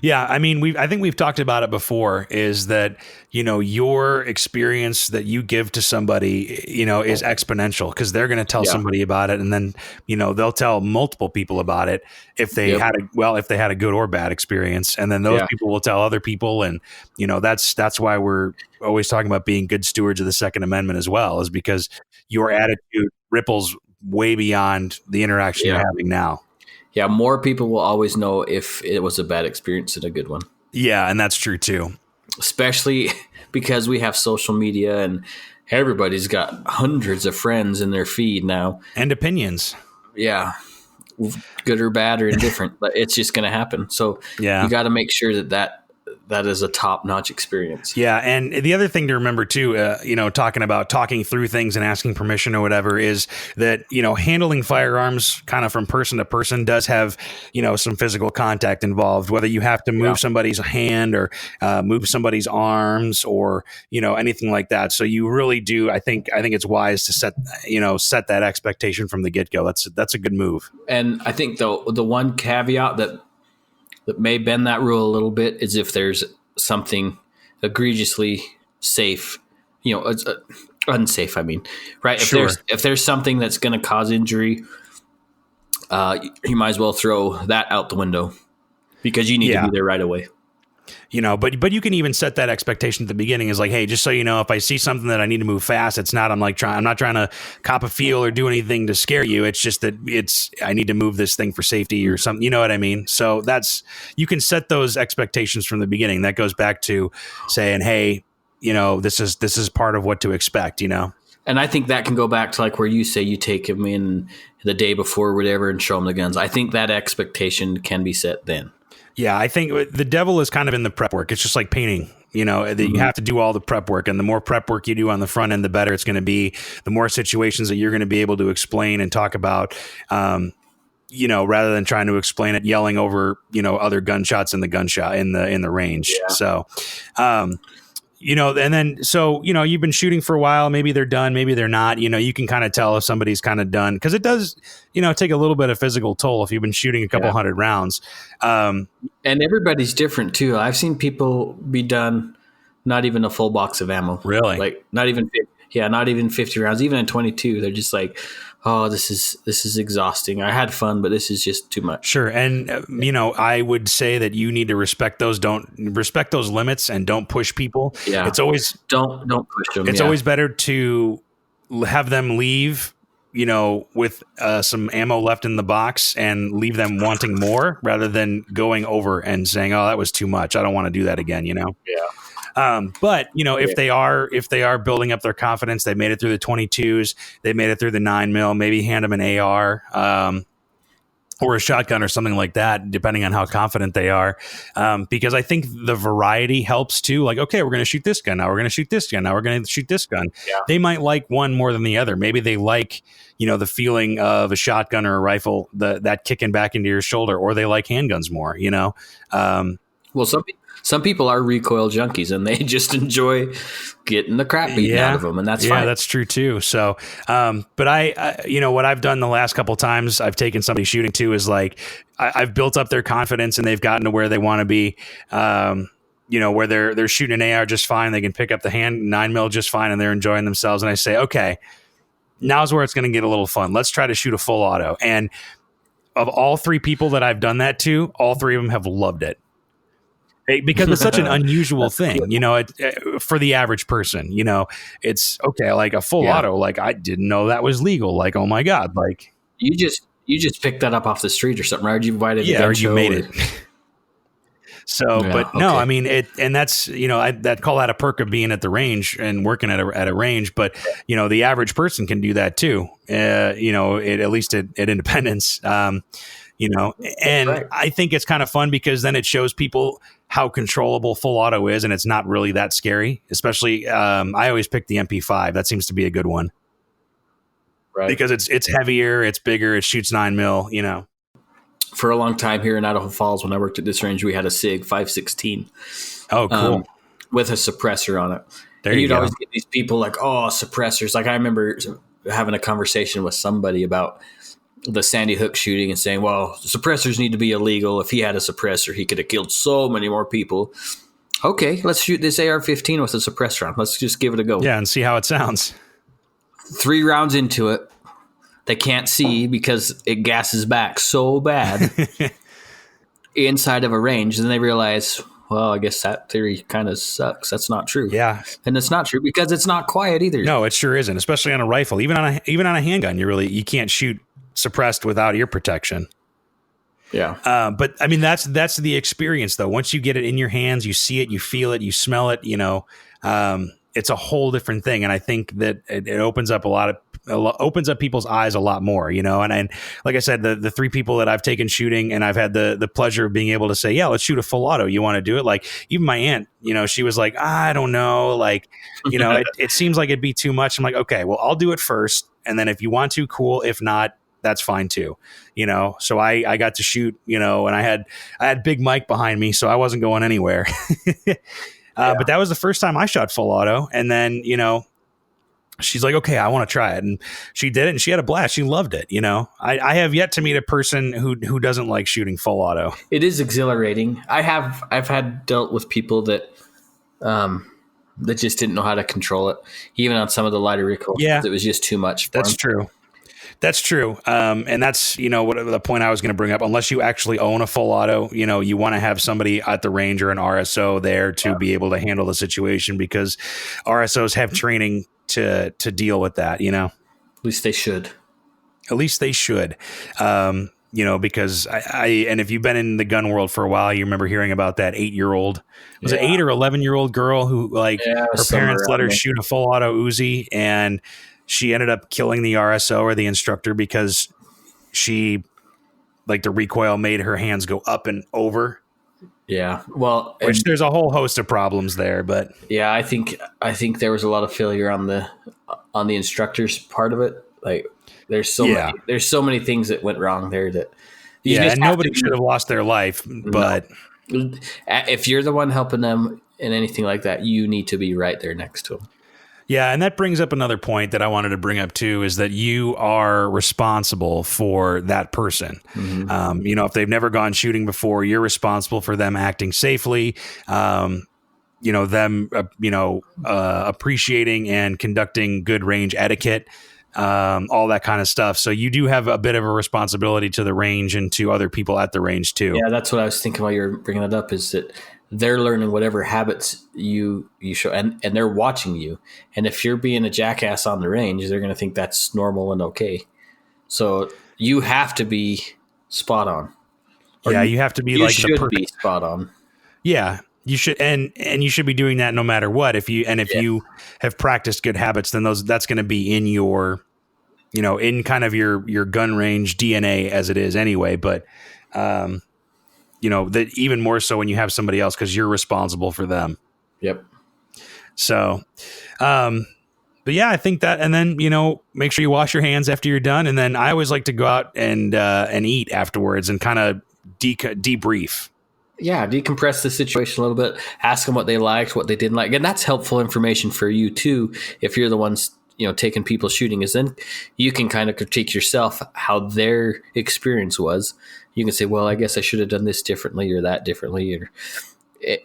Yeah, I mean, I think we've talked about it before. Is that your experience that you give to somebody, is exponential, because they're going to tell somebody about it, and then they'll tell multiple people about it if they had a good or bad experience, and then those people will tell other people, and that's why we're always talking about being good stewards of the Second Amendment as well, is because your attitude ripples way beyond the interaction you're having now. Yeah, more people will always know if it was a bad experience than a good one. Yeah, and that's true too. Especially because we have social media and everybody's got hundreds of friends in their feed now. And opinions. Yeah, good or bad or indifferent, but it's just going to happen. So you got to make sure that is a top-notch experience. Yeah, and the other thing to remember too, talking through things and asking permission or whatever, is that handling firearms kind of from person to person does have some physical contact involved. Whether you have to move somebody's hand or move somebody's arms or anything like that. So you really do. I think it's wise to set that expectation from the get-go. That's a good move. And I think the one caveat that may bend that rule a little bit is if there's something egregiously safe, unsafe. I mean, right? If there's something that's going to cause injury, you might as well throw that out the window, because you need to be there right away. But you can even set that expectation at the beginning, is like, hey, just so you know, if I see something that I need to move fast, I'm not trying to cop a feel or do anything to scare you. It's just that I need to move this thing for safety or something. You know what I mean? So you can set those expectations from the beginning. That goes back to saying, hey, this is part of what to expect, And I think that can go back to like where you say you take them in the day before or whatever and show them the guns. I think that expectation can be set then. Yeah, I think the devil is kind of in the prep work. It's just like painting, that you have to do all the prep work, and the more prep work you do on the front end, the better it's going to be. The more situations that you're going to be able to explain and talk about, rather than trying to explain it yelling over, other gunshots in the range. Yeah. So, and then, you've been shooting for a while, maybe they're done, maybe they're not, you can kind of tell if somebody's kind of done, because it does, take a little bit of physical toll if you've been shooting a couple hundred rounds. And everybody's different too. I've seen people be done, not even a full box of ammo. Really? Like not even 50 rounds, even in 22. They're just like, oh, this is exhausting. I had fun, but this is just too much. Sure. And, I would say that you need to respect those limits and don't push people. Yeah. It's always, don't push them. It's always better to have them leave, with some ammo left in the box and leave them wanting more, rather than going over and saying, oh, that was too much. I don't want to do that again, Yeah. But if they are building up their confidence, they made it through the 22s, they made it through the 9mm, maybe hand them an AR, or a shotgun or something like that, depending on how confident they are. Because I think the variety helps too. Like, okay, we're going to shoot this gun. Now we're going to shoot this gun. Now we're going to shoot this gun. Yeah. They might like one more than the other. Maybe they like, the feeling of a shotgun or a rifle, that kicking back into your shoulder, or they like handguns more, Well, some people are recoil junkies and they just enjoy getting the crap beaten out of them, and that's fine. Yeah, that's true too. So, but I what I've done the last couple of times I've taken somebody shooting too is like I've built up their confidence and they've gotten to where they want to be. Where they're shooting an AR just fine, they can pick up the 9mm just fine, and they're enjoying themselves. And I say, okay, now's where it's going to get a little fun. Let's try to shoot a full auto. And of all 3 people that I've done that to, all 3 of them have loved it. Because it's such an unusual thing, you know, for the average person, you know, it's okay. Like a full auto, like I didn't know that was legal. Like, oh my God, like you just picked that up off the street or something, right? You invited or you made it. So, but no, I mean it, and that's, you know, that call that a perk of being at the range and working at a range. But you know, the average person can do that too. You know, at least at Independence. You know, and I think it's kind of fun because then it shows people how controllable full auto is, and it's not really that scary. Especially, I always pick the MP5. That seems to be a good one, right? Because it's heavier, it's bigger, it shoots 9mm. You know, for a long time here in Idaho Falls, when I worked at this range, we had a SIG 516. Oh, cool! With a suppressor on it. And you'd always get these people like, oh, suppressors. Like I remember having a conversation with somebody about the Sandy Hook shooting and saying, well, suppressors need to be illegal. If he had a suppressor, he could have killed so many more people. Okay, let's shoot this AR-15 with a suppressor on. Let's just give it a go. Yeah, and see how it sounds. 3 rounds into it, they can't see because it gasses back so bad inside of a range. And then they realize, well, I guess that theory kind of sucks. That's not true. Yeah. And it's not true because it's not quiet either. No, it sure isn't, especially on a rifle. Even on a handgun, you can't shoot suppressed without ear protection. Yeah. But I mean, that's the experience though. Once you get it in your hands, you see it, you feel it, you smell it, you know, it's a whole different thing. And I think that it opens up opens up people's eyes a lot more, you know? And like I said, the 3 people that I've taken shooting and I've had the pleasure of being able to say, yeah, let's shoot a full auto. You want to do it? Like even my aunt, you know, she was like, I don't know. Like, you know, it seems like it'd be too much. I'm like, okay, well, I'll do it first. And then if you want to, cool. If not, that's fine too, you know? So I got to shoot, you know, and I had Big Mike behind me, so I wasn't going anywhere. But that was the first time I shot full auto. And then, you know, she's like, okay, I want to try it. And she did it and she had a blast. She loved it. You know, I have yet to meet a person who doesn't like shooting full auto. It is exhilarating. I've had dealt with people that just didn't know how to control it. Even on some of the lighter recoil, it was just too much for them. That's true. And that's, you know, what the point I was going to bring up. Unless you actually own a full auto, you know, you want to have somebody at the range or an RSO there to be able to handle the situation, because RSOs have training to deal with that, you know. At least they should. You know, because and if you've been in the gun world for a while, you remember hearing about that 8-year-old, was it 8 or 11-year-old girl who her parents let her shoot a full auto Uzi, and she ended up killing the RSO or the instructor because the recoil made her hands go up and over. Yeah. Well, which there's a whole host of problems there, but yeah, I think there was a lot of failure on the instructor's part of it. Like there's so many things that went wrong there that and nobody should have lost their life. But if you're the one helping them in anything like that, you need to be right there next to them. Yeah, and that brings up another point that I wanted to bring up too, is that you are responsible for that person. Mm-hmm. You know, if they've never gone shooting before, you're responsible for them acting safely. You know, them, appreciating and conducting good range etiquette, all that kind of stuff. So you do have a bit of a responsibility to the range and to other people at the range too. Yeah, that's what I was thinking while you're bringing it up, is that they're learning whatever habits you show, and they're watching you. And if you're being a jackass on the range, they're going to think that's normal and okay. So you have to be spot on. You have to be you should be spot on. Yeah, you should, and you should be doing that no matter what. If you have practiced good habits, then that's going to be in your, you know, in kind of your gun range DNA as it is anyway. But you know, that even more so when you have somebody else, because you're responsible for them. Yep. So, but yeah, I think that, and then, you know, make sure you wash your hands after you're done. And then I always like to go out and eat afterwards and kind of debrief. Yeah. Decompress the situation a little bit, ask them what they liked, what they didn't like. And that's helpful information for you too. If you're the ones, you know, taking people shooting, is then you can kind of critique yourself how their experience was. You can say, well, I guess I should have done this differently or that differently.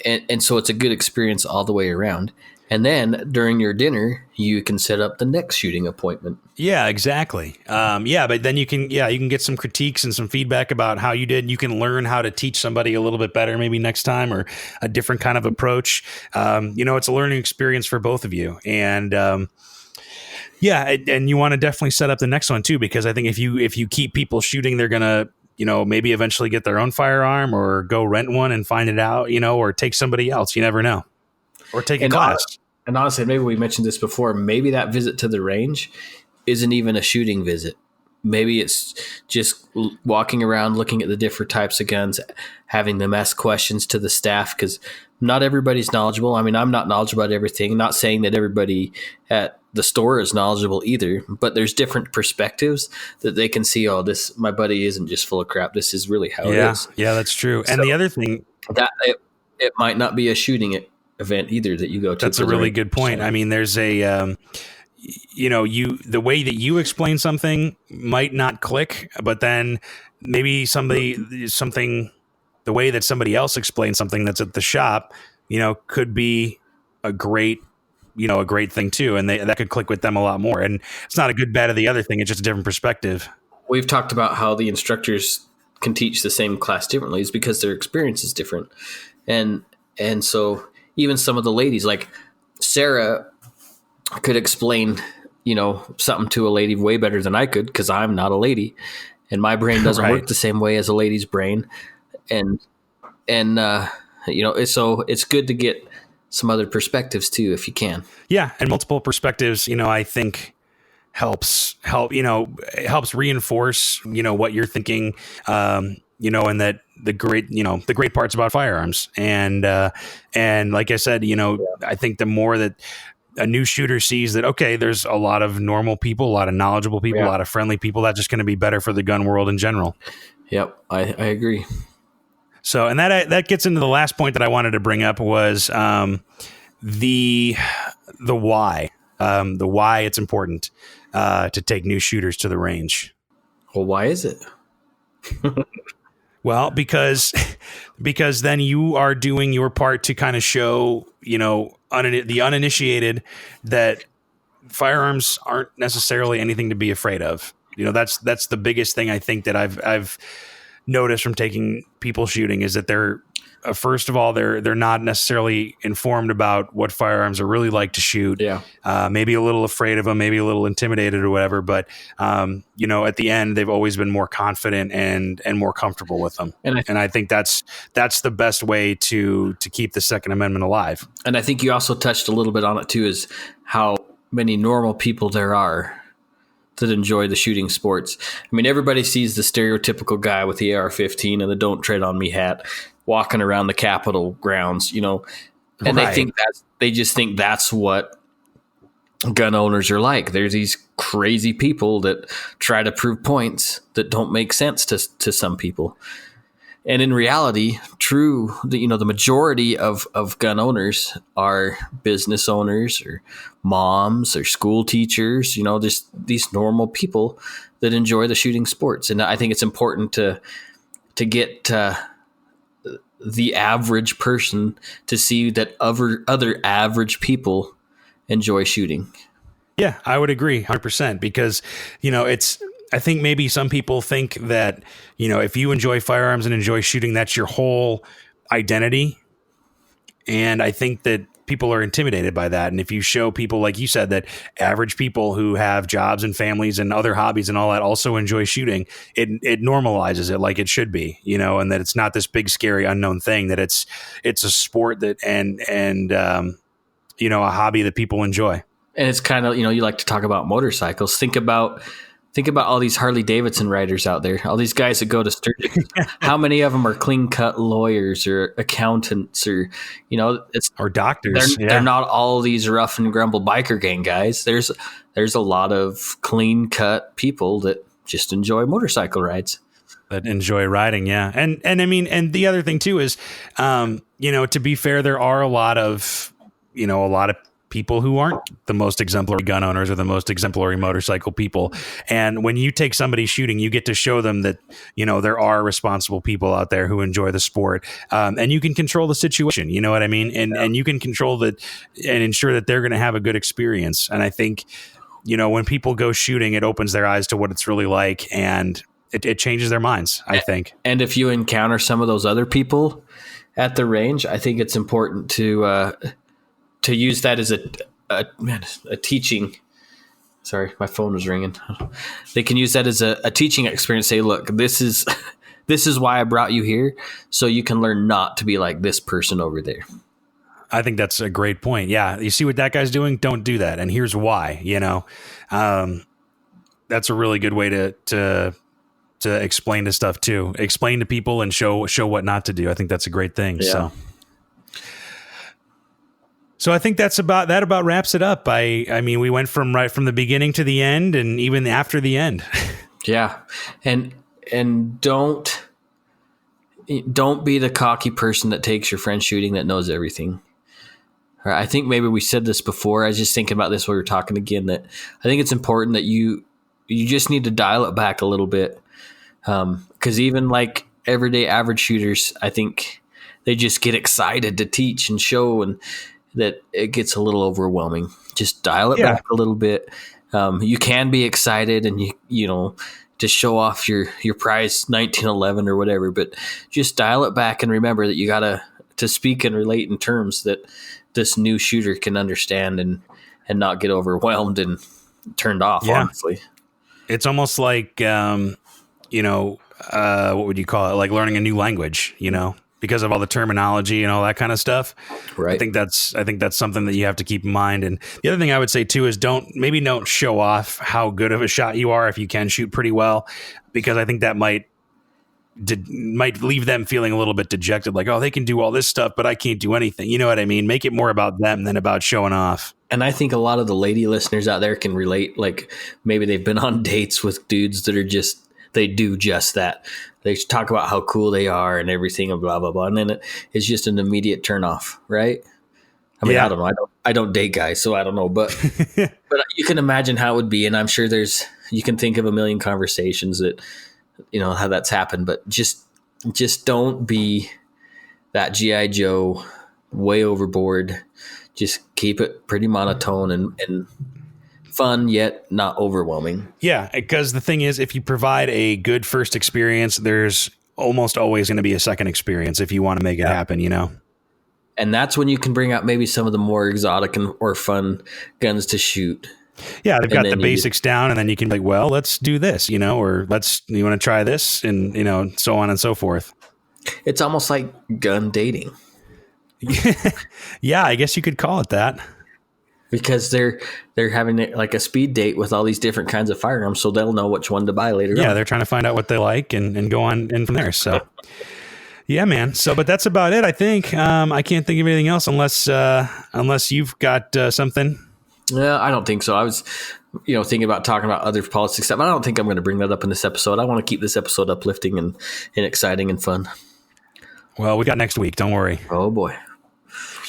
And so it's a good experience all the way around. And then during your dinner, you can set up the next shooting appointment. Yeah, exactly. But then you can get some critiques and some feedback about how you did. You can learn how to teach somebody a little bit better maybe next time, or a different kind of approach. It's a learning experience for both of you. And and you want to definitely set up the next one too, because I think if you keep people shooting, they're going to, maybe eventually get their own firearm, or go rent one and find it out, or take somebody else. You never know. Or take a class. And honestly, maybe we mentioned this before. Maybe that visit to the range isn't even a shooting visit. Maybe it's just walking around, looking at the different types of guns, having them ask questions to the staff, because not everybody's knowledgeable. I mean, I'm not knowledgeable about everything. Not saying that everybody at the store is knowledgeable either, but there's different perspectives that they can see. Oh, my buddy isn't just full of crap. This is really how it is. Yeah, that's true. And the other thing, that it might not be a shooting event either that you go to. That's a really good point. I mean, there's a, the way that you explain something might not click, but then maybe the way that somebody else explains something that's at the shop, could be a great thing too. And that could click with them a lot more. And it's not a good, bad, or the other thing. It's just a different perspective. We've talked about how the instructors can teach the same class differently. It's because their experience is different. And so even some of the ladies, like Sarah, could explain, something to a lady way better than I could, because I'm not a lady, and my brain doesn't right. work the same way as a lady's brain. And so it's good to get some other perspectives too, if you can. Yeah, and multiple perspectives, I think helps reinforce, what you're thinking, and that the great parts about firearms. And like I said, I think the more that a new shooter sees that, okay, there's a lot of normal people, a lot of knowledgeable people, a lot of friendly people, that's just going to be better for the gun world in general. Yep. I agree. So, and that gets into the last point that I wanted to bring up was, the why, why it's important, to take new shooters to the range. Well, why is it? Well, because then you are doing your part to kind of show, the uninitiated that firearms aren't necessarily anything to be afraid of. That's the biggest thing I think that I've noticed from taking people shooting, is that they're first of all, they're not necessarily informed about what firearms are really like to shoot. Yeah. Maybe a little afraid of them, maybe a little intimidated or whatever. But, at the end, they've always been more confident and more comfortable with them. And I think that's the best way to keep the Second Amendment alive. And I think you also touched a little bit on it too, is how many normal people there are that enjoy the shooting sports. I mean, everybody sees the stereotypical guy with the AR-15 and the "Don't Tread on Me" hat walking around the Capitol grounds, and right. They just think that's what gun owners are like. There's these crazy people that try to prove points that don't make sense to some people. And in reality, the majority of gun owners are business owners or moms or school teachers, just these normal people that enjoy the shooting sports. And I think it's important to get the average person to see that other average people enjoy shooting. Yeah, I would agree 100%, because, I think maybe some people think that, if you enjoy firearms and enjoy shooting, that's your whole identity. And I think that people are intimidated by that. And if you show people, like you said, that average people who have jobs and families and other hobbies and all that also enjoy shooting, it normalizes it like it should be, and that it's not this big, scary, unknown thing, that it's a sport that and a hobby that people enjoy. And it's kind of, you like to talk about motorcycles. Think about all these Harley Davidson riders out there, all these guys that go to Sturgis. How many of them are clean cut lawyers or accountants or, or doctors? They're not all these rough and grumble biker gang guys. There's a lot of clean cut people that just enjoy motorcycle rides. That enjoy riding. Yeah. And I mean, and the other thing too is, to be fair, there are a lot of people who aren't the most exemplary gun owners or the most exemplary motorcycle people. And when you take somebody shooting, you get to show them that, there are responsible people out there who enjoy the sport. And you can control the situation, you know what I mean? And you can control that and ensure that they're going to have a good experience. And I think, when people go shooting, it opens their eyes to what it's really like, and it changes their minds, I think. And if you encounter some of those other people at the range, I think it's important to use that as a teaching. Sorry, my phone was ringing. They can use that as a teaching experience. Say, look, this is why I brought you here, so you can learn not to be like this person over there. I think that's a great point. Yeah, you see what that guy's doing? Don't do that. And here's why. That's a really good way to explain to stuff too. Explain to people and show what not to do. I think that's a great thing. Yeah. So I think that about wraps it up. I mean, we went from right from the beginning to the end, and even after the end. Yeah, and don't be the cocky person that takes your friend shooting that knows everything. I think maybe we said this before. I was just thinking about this while we were talking again, that I think it's important that you just need to dial it back a little bit. Because even like everyday average shooters, I think they just get excited to teach and show, and that it gets a little overwhelming. Just dial it back a little bit. You can be excited and you to show off your prize 1911 or whatever, but just dial it back and remember that you gotta to speak and relate in terms that this new shooter can understand and not get overwhelmed and turned off. Honestly, it's almost like what would you call it? Like learning a new language, because of all the terminology and all that kind of stuff. Right. I think that's something that you have to keep in mind. And the other thing I would say too is don't show off how good of a shot you are if you can shoot pretty well, because I think that might leave them feeling a little bit dejected, like, oh, they can do all this stuff, but I can't do anything. You know what I mean? Make it more about them than about showing off. And I think a lot of the lady listeners out there can relate. Like maybe they've been on dates with dudes that are they do just that. They talk about how cool they are and everything and blah, blah, blah. And then it's just an immediate turnoff, right? I mean, I don't know. I don't date guys, so I don't know. But but you can imagine how it would be. And I'm sure you can think of a million conversations that, how that's happened. But just don't be that G.I. Joe way overboard. Just keep it pretty monotone and fun, yet not overwhelming. Yeah, because the thing is, if you provide a good first experience, there's almost always going to be a second experience if you want to make it happen, And that's when you can bring out maybe some of the more exotic or fun guns to shoot. Yeah, they've got the basics down, and then you can be like, well, let's do this, or you want to try this, and, so on and so forth. It's almost like gun dating. Yeah, I guess you could call it that. Because they're having like a speed date with all these different kinds of firearms, so they'll know which one to buy later on. Yeah, they're trying to find out what they like and go on in from there. So, yeah, man. So, but that's about it, I think. I can't think of anything else unless you've got something. Yeah, I don't think so. I was, thinking about talking about other politics stuff. I don't think I'm going to bring that up in this episode. I want to keep this episode uplifting and exciting and fun. Well, we got next week. Don't worry. Oh, boy.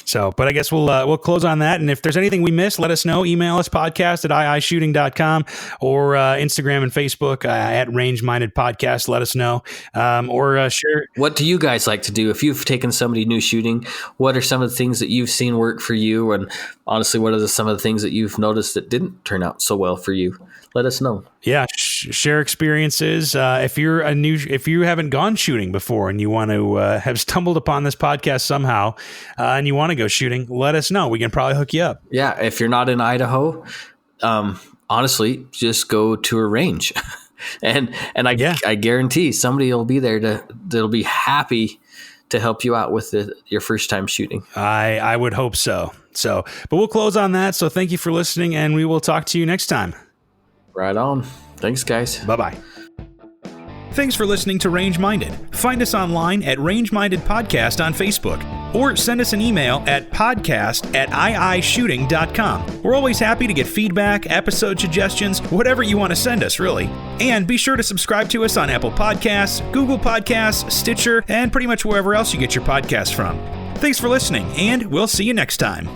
So, but I guess we'll close on that. And if there's anything we missed, let us know. Email us podcast@iishooting.com or Instagram and Facebook at Range Minded Podcast. Let us know. Or share. What do you guys like to do? If you've taken somebody new shooting, what are some of the things that you've seen work for you? And honestly, what are some of the things that you've noticed that didn't turn out so well for you? Let us know. Yeah, share experiences. If you haven't gone shooting before and you want to have stumbled upon this podcast somehow and you want to go shooting, let us know. We can probably hook you up. Yeah, if you're not in Idaho, honestly, just go to a range, and I guarantee somebody will be there that'll be happy to help you out with your first time shooting. I would hope so. So, but we'll close on that. So thank you for listening, and we will talk to you next time. Right on. Thanks, guys. Bye-bye. Thanks for listening to Range Minded. Find us online at Range Minded Podcast on Facebook, or send us an email at podcast@iishooting.com. We're always happy to get feedback, episode suggestions, whatever you want to send us, really. And be sure to subscribe to us on Apple Podcasts, Google Podcasts, Stitcher, and pretty much wherever else you get your podcasts from. Thanks for listening, and we'll see you next time.